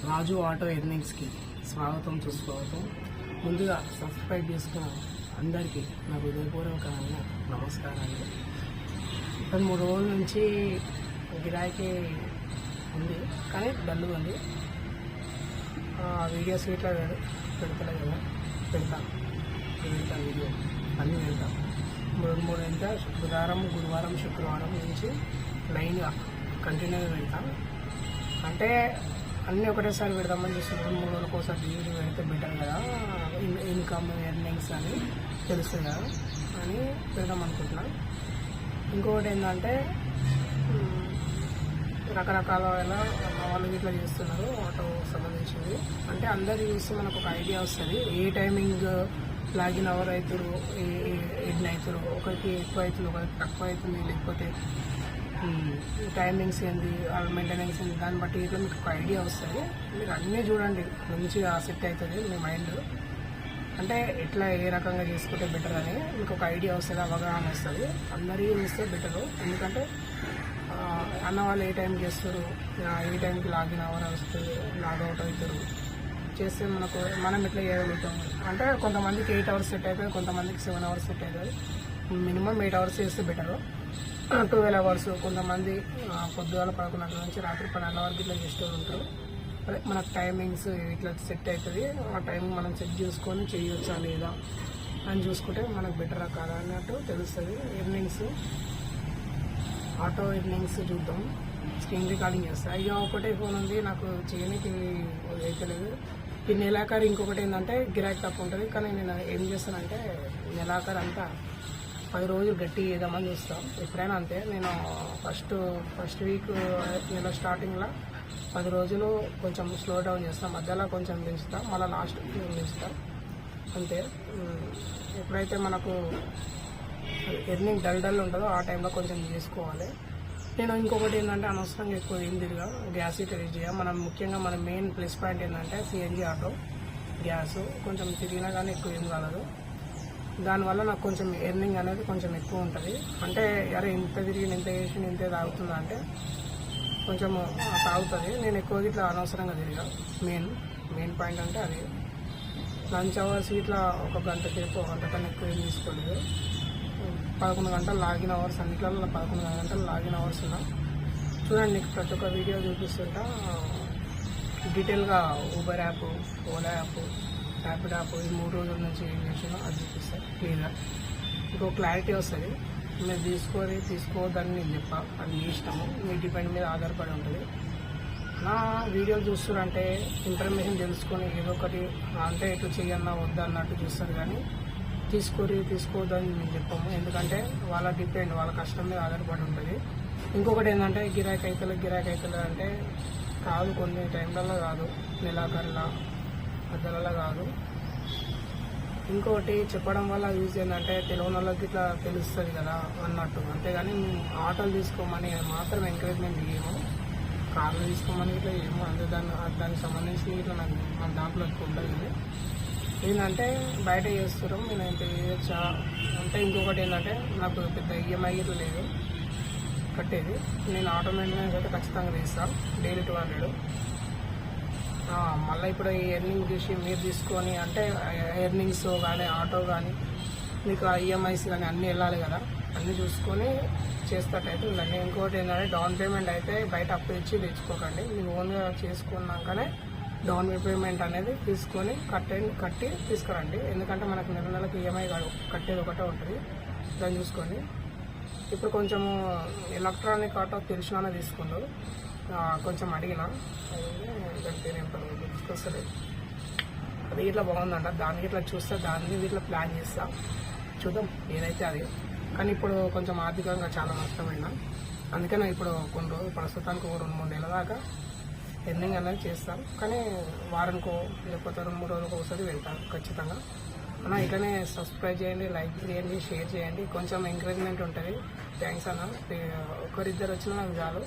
రాజు auto ఎర్నింగ్స్కి స్వాగతం సుస్వాగతం. ముందుగా సబ్స్క్రైబ్ చేసుకున్న అందరికీ నా హృదయపూర్వకమైన నమస్కారాలు. 3 రోజుల నుంచి గిరాకీ ఉంది, కానీ డల్లు ఉంది. వీడియోస్ ఇట్లా పెడతలే కదా, పెడతా వీడియో అన్నీ పెడతా. 3 అయితే బుధవారం, గురువారం, శుక్రవారం నుంచి లైన్గా కంటిన్యూగా పెడతా. అంటే అన్నీ ఒకటేసారి పెడదామని చూస్తున్నాం. 3 రోజులకు ఒకసారి వీడియో పెడితే బెటర్ కదా, ఇన్కమ్ ఎర్నింగ్స్ అని తెలుస్తుంది కదా అని పెడదాం అనుకుంటున్నాను. ఇంకొకటి ఏంటంటే రకరకాల వాళ్ళు ఇట్లా చేస్తున్నారు ఆటో సంబంధించింది. అంటే అందరు చూస్తే మనకు ఒక ఐడియా వస్తుంది, ఏ టైమింగ్ లాగిన్ అవర్ అవుతారు, ఎన్ని అవుతారు, ఒకరికి ఎక్కువ అవుతుంది, ఒకరికి తక్కువ అవుతుంది, లేకపోతే టైమింగ్స్ ఏంది, వాళ్ళ మెయింటెనెన్స్ ఏంది, దాన్ని బట్టి ఇట్లా మీకు ఒక ఐడియా వస్తుంది. మీరు అన్నీ చూడండి, మంచిగా సెట్ అవుతుంది మీ మైండ్. అంటే ఎట్లా ఏ రకంగా చేసుకుంటే బెటర్ అని మీకు ఒక ఐడియా వస్తుంది, అవగాహన వస్తుంది. అందరికీ చేస్తే బెటరు. ఎందుకంటే అన్న వాళ్ళు ఏ టైంకి చేస్తారు, ఏ టైంకి లాగిన్ అవర్ వస్తుంది, లాగౌట్ అవుతారు చేస్తే మనం ఎట్లా చేయగలుగుతాం. అంటే కొంతమందికి 8 అవర్స్ సెట్ అవుతుంది, కొంతమందికి 7 అవర్స్ సెట్ అవుతుంది. మినిమం 8 అవర్స్ చేస్తే బెటరు. 12 అవర్స్, కొంతమంది పొద్దుగాల 11 గంటల నుంచి రాత్రి 12 వరకు ఇట్లా చేస్తూ ఉంటారు. అదే మనకు టైమింగ్స్ ఇట్లా సెట్ అవుతుంది. ఆ టైం మనం సెట్ చేసుకొని చేయవచ్చా లేదా అని చూసుకుంటే మనకు బెటరా కాదా అన్నట్టు తెలుస్తుంది. ఎర్నింగ్స్, ఆటో ఎర్నింగ్స్ చూద్దాం. స్క్రీన్ రికార్డింగ్ చేస్తాను. అయ్యో ఒకటే ఫోన్ ఉంది నాకు చేయడానికి అయితలేదు. ఈ నెలాఖరు ఇంకొకటి ఏంటంటే గిరాకీ తక్కువ ఉంటుంది, కానీ నేను ఏం చేస్తానంటే నెలాఖరు అంతా 10 రోజులు గట్టి చేద్దామని చూస్తాం. ఎప్పుడైనా అంతే. నేను ఫస్ట్ వీక్ నెల స్టార్టింగ్లో 10 రోజులు కొంచెం స్లో డౌన్ చేస్తాం, మధ్యలో కొంచెం పెంచుతాం, మళ్ళీ లాస్ట్ పెంచుతాం అంతే. ఎప్పుడైతే మనకు ఎర్నింగ్ డల్ ఉంటుందో ఆ టైంలో కొంచెం చేసుకోవాలి. నేను ఇంకొకటి ఏంటంటే అనవసరంగా ఎక్కువ ఏం తిరిగా గ్యాస్ హీటర్ యూజ్ చేయాలి. మనం ముఖ్యంగా మన మెయిన్ ప్లస్ పాయింట్ ఏంటంటే సిఎన్జి ఆటో గ్యాస్ కొంచెం తిరిగినా కానీ ఎక్కువ ఏం కాలేదు. దానివల్ల నాకు కొంచెం ఎర్నింగ్ అనేది కొంచెం ఎక్కువ ఉంటుంది. అంటే అరే ఇంత తిరిగి ఇంత చేసి ఇంతే తాగుతుందా అంటే కొంచెం తాగుతుంది. నేను ఎక్కువ ఇట్లా అనవసరంగా తిరిగా. మెయిన్ పాయింట్ అంటే అది. లంచ్ అవర్స్ ఇట్లా 1 గంట సేపు, 1 గంట కన్నా ఎక్కువ ఏం తీసుకోలేదు. 11 గంటలు లాగిన్ అవర్స్, అన్నిట్లలో 11 గంటలు లాగిన్ అవర్స్ ఉన్నా. చూడండి, నీకు ప్రతి ఒక్క వీడియో చూపిస్తుంటా డీటెయిల్గా. Uber app, Ola app, rapid app ఈ 3 రోజుల నుంచి ఏం చేసినా అది చూపిస్తాను క్లియర్గా. ఇంకో క్లారిటీ వస్తుంది. మీరు తీసుకోవద్దని నేను చెప్పా, అది మీ ఇష్టము, మీ డిపెండ్ మీద ఆధారపడి ఉంటుంది. నా వీడియోలు చూస్తారంటే ఇన్ఫర్మేషన్ తెలుసుకొని ఏదో ఒకటి అంటే ఎటు చేయన్నా వద్దా అన్నట్టు చూస్తారు, కానీ తీసుకోవద్దని మేము చెప్పాము. ఎందుకంటే వాళ్ళ డిపెండ్, వాళ్ళ కష్టం మీద ఆధారపడి ఉంటుంది. ఇంకొకటి ఏంటంటే గిరాకీ అవుతుంది అంటే కాదు, కొన్ని టైంలలో కాదు, నెలాఖరులా మధ్యలో కాదు. ఇంకొకటి చెప్పడం వల్ల యూజ్ ఏంటంటే తెలియని వాళ్ళకి ఇట్లా తెలుస్తుంది కదా అన్నట్టు. అంతేగాని ఆటోలు తీసుకోమని మాత్రం ఎంకరేజ్మెంట్ చేయము, కార్లు తీసుకోమని ఇట్లా చేయము. దానికి సంబంధించి ఇట్లా మన దాంట్లో ఎక్కువ ఉంటుంది. ఏంటంటే బయట చేస్తున్నాం, నేను ఇంత చేయొచ్చా అంటే. ఇంకొకటి ఏంటంటే నాకు పెద్ద ఈఎంఐ ఇట్లా లేదు కట్టేది. నేను ఆటో మెయింటెనెన్స్ అయితే ఖచ్చితంగా తీస్తాను, డైలీ 200. మళ్ళీ ఇప్పుడు ఈ ఎర్నింగ్ చూసి మీరు తీసుకొని అంటే ఎర్నింగ్స్ కానీ ఆటో కానీ మీకు ఈఎంఐస్ కానీ అన్నీ వెళ్ళాలి కదా, అన్నీ చూసుకొని చేస్తట్టయితే ఉందండి. ఇంకోటి ఏంటంటే డౌన్ పేమెంట్ అయితే బయట అప్పు ఇచ్చి తెచ్చుకోకండి. మీరు ఓన్గా చేసుకున్నాకనే డౌన్ పేమెంట్ అనేది తీసుకొని కట్టి తీసుకురండి. ఎందుకంటే మనకు నెలకు ఈఎంఐ కట్టేది ఒకటే ఉంటుంది, దాన్ని చూసుకోండి. ఇప్పుడు కొంచెము ఎలక్ట్రానిక్ ఆటో తెలిసిన తీసుకుండు, కొంచెం అడిగిన తీసుకొస్తుంది. అది ఇట్లా బాగుందంట, దానికి ఇట్లా చూస్తే దాన్ని ఇట్లా ప్లాన్ చేస్తా, చూద్దాం ఏదైతే అది. కానీ ఇప్పుడు కొంచెం ఆర్థికంగా చాలా నష్టమైనా, అందుకని ఇప్పుడు కొన్ని రోజులు ప్రస్తుతానికి 2-3 నెలల దాకా ఎర్నింగ్ అనేది చేస్తాం. కానీ వారానికో లేకపోతే 2-3 రోజులకు ఒకసారి వెళ్తాను ఖచ్చితంగా. అన్న ఇట్లనే సబ్స్క్రైబ్ చేయండి, లైక్ చేయండి, షేర్ చేయండి, కొంచెం ఎంకరేజ్మెంట్ ఉంటుంది. థ్యాంక్స్ అన్న. ఒకరిద్దరు వచ్చినా నాకు చాలు,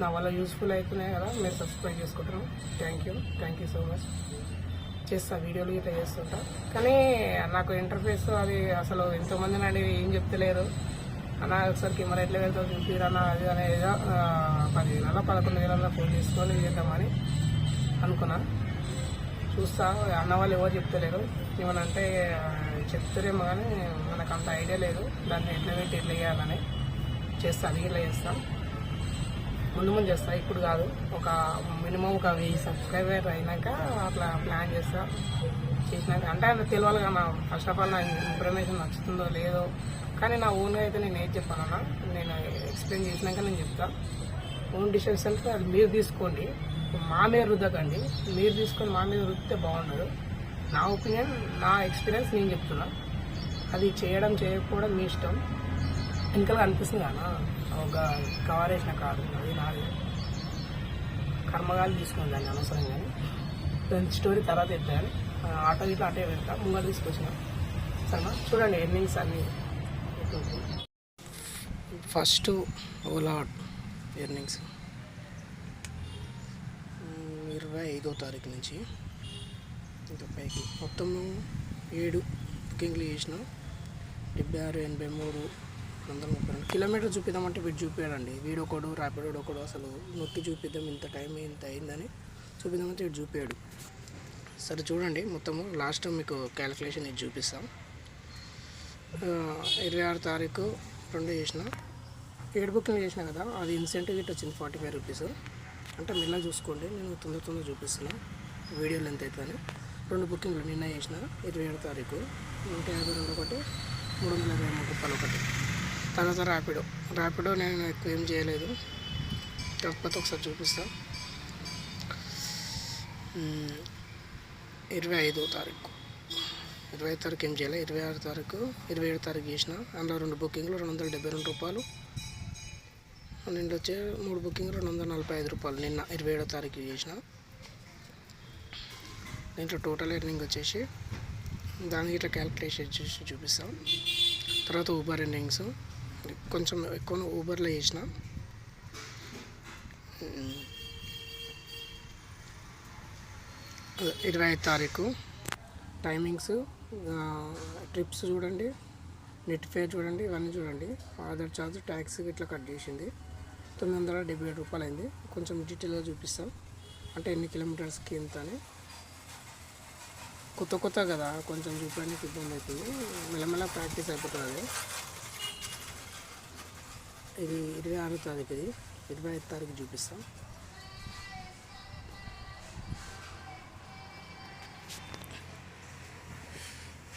నా వల్ల యూస్ఫుల్ అవుతున్నాయి కదా, మీరు సబ్స్క్రైబ్ చేసుకుంటున్నాం. Thank you so much. చేస్తా వీడియోలు ఇట్లా చేస్తుంటా. కానీ నాకు ఇంటర్ఫేస్ అది అసలు ఎంతోమంది నాడు ఏం చెప్తలేరు అన్న. ఒకసారి కెమెరా ఎట్లా వెళ్తావు చూపిరన్నా అది అనేది 10,000 11,000 ఫోన్ తీసుకొని చేద్దామని అనుకున్నా. చూస్తా అన్న వాళ్ళు ఎవరు చెప్తలేరు, ఏమనంటే చెప్తారేమో కానీ మనకు అంత ఐడియా లేదు దాన్ని ఎట్లా పెట్టి ఎట్లా చేయాలని. చేస్తా, అది ఇట్లా చేస్తాం, ముందు ముందు చేస్తా, ఇప్పుడు కాదు. ఒక మినిమం ఒక 1000 సబ్స్క్రైబర్ అయినాక అట్లా ప్లాన్ చేస్తా. చేసినాక అంటే అది తెలియాలి కదా, ఫస్ట్ ఆఫ్ ఆల్ నా ఇన్ఫర్మేషన్ నచ్చుతుందో లేదో. కానీ నా ఓన్గా అయితే నేను ఏం చెప్పానన్నా, నేను ఎక్స్ప్లెయిన్ చేసినాక నేను చెప్తా. ఓన్ డిసిషన్స్ అది మీరు తీసుకోండి, మా మీద రుద్దకండి. మీరు తీసుకొని మా మీద రుద్దితే బాగుండదు. నా ఒపీనియన్, నా ఎక్స్పీరియన్స్ నేను చెప్తున్నా. అది చేయడం చేయకపోవడం మీ ఇష్టం. వెనకాల అనిపిస్తుంది కదా ఒక కవర్ వేసిన కాదు, అది నాది. కర్మగాలు తీసుకుని దాన్ని అనవసరం కానీ దాని స్టోరీ తర్వాత ఎత్తాను. ఆటో ఇట్లా అటే వెళ్తా, ముంగర తీసుకొచ్చిన. సరేనా, చూడండి ఎర్నింగ్స్ అన్నీ. ఫస్ట్ ఓలా ఎర్నింగ్స్ 25వ తారీఖు నుంచి ఇంకా పైకి మొత్తం 7 బుకింగ్లు చేసిన. 76, 83, 132 కిలోమీటర్ చూపిద్దామంటే వీడు చూపించాడండి. వీడొకడు ర్యాపిడోడు ఒకడు అసలు నొక్కి చూపిద్దాం ఇంత టైం ఇంత అయిందని చూపిద్దామంటే వీడు చూపించాడు. సరే చూడండి, మొత్తము లాస్ట్ మీకు క్యాలిక్యులేషన్ ఇది చూపిస్తాం. 26వ తారీఖు 2 చేసిన, 7 బుకింగ్లు చేసిన కదా, అది ఇన్సెంటివ్ గిట్ వచ్చింది 45 రూపీస్. అంటే మెల్లగా చూసుకోండి, నేను తొందర చూపిస్తున్నా, వీడియో లెంత్ అవుతుందని. 2 బుకింగ్లు నిన్న చేసిన 27వ తారీఖు 152 ఒకటి, 323 రూపాయలు ఒకటి. తర్వాత ర్యాపిడో నేను ఎక్కువ ఏం చేయలేదు, కాకపోతే ఒకసారి చూపిస్తా. 25వ తారీఖు ఏం చేయలేదు. 26వ తారీఖు 27వ తారీఖు చేసిన, అందులో 2 బుకింగ్లు 272 రూపాయలు. నిన్న వచ్చే 3 బుకింగ్లు 245 రూపాయలు. నిన్న 27వ తారీఖు చేసిన. దీంట్లో టోటల్ ఎర్నింగ్ వచ్చేసి దానికి ఇట్లా క్యాలిక్యులేషన్ చేసి చూపిస్తాం. తర్వాత ఊబర్ ఎర్నింగ్స్ కొంచెం ఎక్కువ ఊబర్లో చేసిన. 25వ తారీఖు టైమింగ్స్, ట్రిప్స్ చూడండి, నెట్ ఫేర్ చూడండి, ఇవన్నీ చూడండి. ఆధార్ ఛార్జ్, ట్యాక్స్ ఇట్లా కట్ చేసింది. 977 రూపాయలు అయింది. కొంచెం డీటెయిల్గా చూపిస్తాం, అంటే ఎన్ని కిలోమీటర్స్కి ఎంత అని. కొత్త కదా, కొంచెం చూపడానికి ఇబ్బంది అవుతుంది, మెల్లమెల్ల ప్రాక్టీస్ అయిపోతుంది. ఇది 26వ తారీఖు, ఇది 25వ తారీఖు చూపిస్తాం.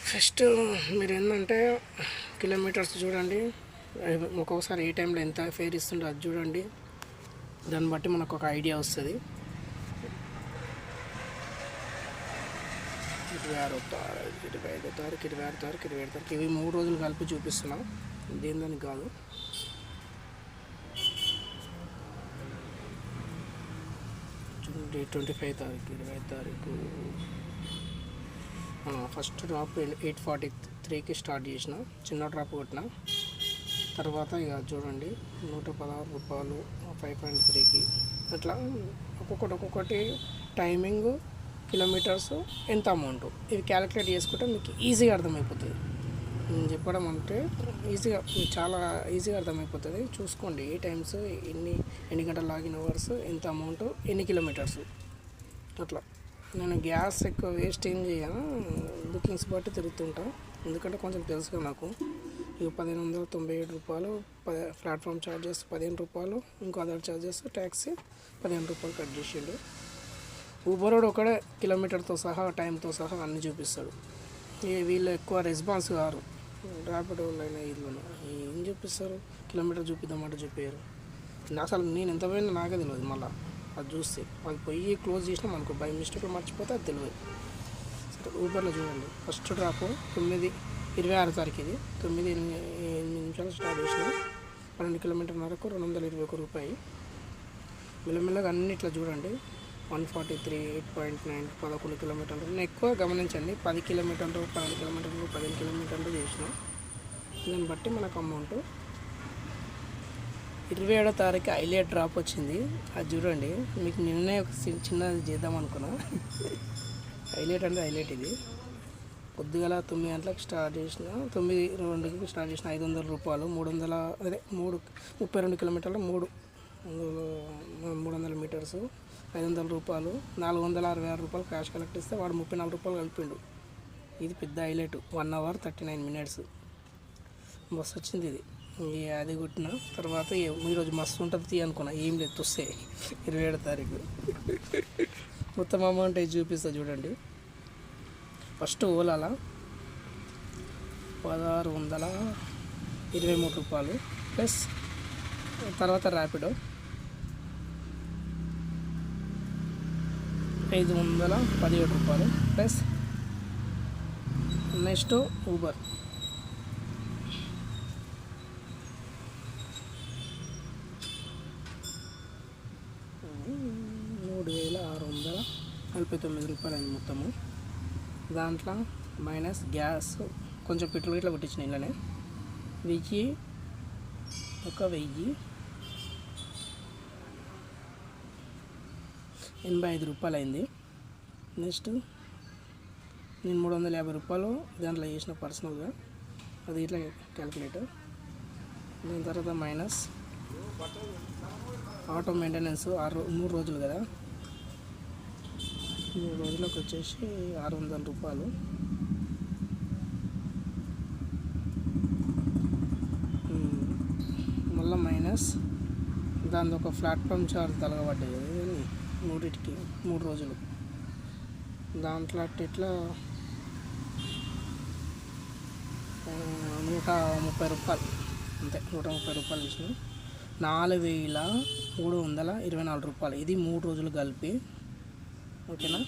ఫస్ట్ మీరు ఏంటంటే కిలోమీటర్స్ చూడండి, ఒక్కొక్కసారి ఏ టైంలో ఎంత ఫేర్ ఇస్తుండో అది చూడండి, దాన్ని బట్టి మనకు ఒక ఐడియా వస్తుంది. 26వ తారీఖు 25వ తారీఖు 26వ తారీఖు 27వ తారీఖు ఇవి 3 రోజులు కలిపి చూపిస్తున్నాం, దేని కాదు. చూడండి 25వ తారీఖు 20వ తారీఖు ఫస్ట్ డ్రాప్ 843కి స్టార్ట్ చేసిన, చిన్న డ్రాప్ కొట్టిన. తర్వాత ఇక చూడండి 116 రూపాయలు 5.3కి అట్లా ఒక్కొక్కటి టైమింగ్, కిలోమీటర్స్, ఎంత అమౌంట్, ఇవి క్యాలిక్యులేట్ చేసుకుంటే మీకు ఈజీగా అర్థమైపోతుంది. నేను చెప్పడం అంటే ఈజీగా, మీకు చాలా ఈజీగా అర్థమైపోతుంది. చూసుకోండి ఏ టైమ్స్, ఎన్ని గంటల లాగిన్ అవర్స్, ఎంత అమౌంట్, ఎన్ని కిలోమీటర్స్ అట్లా. నేను గ్యాస్ ఎక్కువ వేస్ట్ ఏం చేయను, బుకింగ్స్ బట్టి తిరుగుతుంటా, ఎందుకంటే కొంచెం తెలుసుగా నాకు. ఇక 1597 రూపాయలు ప్లాట్ఫామ్ ఛార్జెస్ 15 రూపాయలు, ఇంకో అదర్ ఛార్జెస్ ట్యాక్సీ 15 రూపాయలు కట్ చేసిండు. ఊబర్ వాడు ఒకడే కిలోమీటర్తో సహా, టైంతో సహా అన్నీ చూపిస్తాడు. వీళ్ళు ఎక్కువ రెస్పాన్స్ కారు, ర్యాపిడో అయినా వీళ్ళు ఏం చూపిస్తారు, కిలోమీటర్ చూపిద్దామంటే చూపించారు. అసలు నేను ఎంత పోయినా నాకే తెలియదు, మళ్ళీ అది చూస్తే అది పోయి క్లోజ్ చేసినాం అనుకో, బై మిస్టేక్లో మర్చిపోతే అది తెలియదు. సరే ఊబర్లో చూడండి, ఫస్ట్ డ్రాప్ 26వ తారీఖు, ఇది 9:08 నిమిషాలు స్టార్ట్ చేసిన, 12 కిలోమీటర్ల వరకు 221 రూపాయలు. మెల్లమెల్లగా అన్ని ఇట్లా చూడండి. 143, 8.9, 11 కిలోమీటర్లు. నేను ఎక్కువ గమనించండి, 10 కిలోమీటర్లు, 12 కిలోమీటర్లు, 15 కిలోమీటర్లు చేసిన. దాన్ని బట్టి మనకు అమౌంట్. 27వ తారీఖు హైలైట్ డ్రాప్ వచ్చింది, అది చూడండి. మీకు నిన్నే ఒక చిన్నది చేద్దాం అనుకున్నా. హైలైట్ ఇది. పొద్దుగల 9 గంటలకు స్టార్ట్ చేసిన, 9:02కి స్టార్ట్ చేసిన, 500 రూపాయలు, 32 కిలోమీటర్లు, 300 మీటర్స్, 500 రూపాయలు, 466 రూపాయలు క్యాష్ కలెక్ట్ ఇస్తే వాడు 34 రూపాయలు కలిపిండు. ఇది పెద్ద హైలైట్. 1 hour 39 minutes బస్ వచ్చింది ఇది. అది కొట్టిన తర్వాత ఈరోజు మస్తు ఉంటుంది తీ అనుకున్నా. ఏం లేదు, తుస్తే 27వ తారీఖు మొత్తం అమౌంట్ అయితే చూపిస్తా చూడండి. ఫస్ట్ ఓలాలా 1623 రూపాయలు ప్లస్ తర్వాత ర్యాపిడో 517 రూపాయలు ప్లస్ నెక్స్ట్ ఊబర్ 3649 రూపాయలు అయింది మొత్తము. దాంట్లో మైనస్ గ్యాస్ కొంచెం పెట్రోల్ ఇట్లా కొట్టించిన ఇళ్ళనే 1085 రూపాయలు అయింది. నెక్స్ట్ నేను 350 రూపాయలు దాంట్లో చేసిన పర్సనల్గా, అది ఇట్లా క్యాలిక్యులేటర్. దాని తర్వాత మైనస్ ఆటో మెయింటెనెన్స్ 3 రోజులు కదా, 3 రోజులకు వచ్చేసి 600 రూపాయలు. మళ్ళీ మైనస్ దాని ఒక ప్లాట్ఫామ్ చార్జ్ తలగబడ్డాయి కదా మూడింటికి 3 రోజులు. దాంట్లో ఇట్లా 130 రూపాయలు అంతే. 130 రూపాయలు ఇచ్చిన 4324 రూపాయలు. ఇది 3 రోజులు కలిపి. ఓకేనా.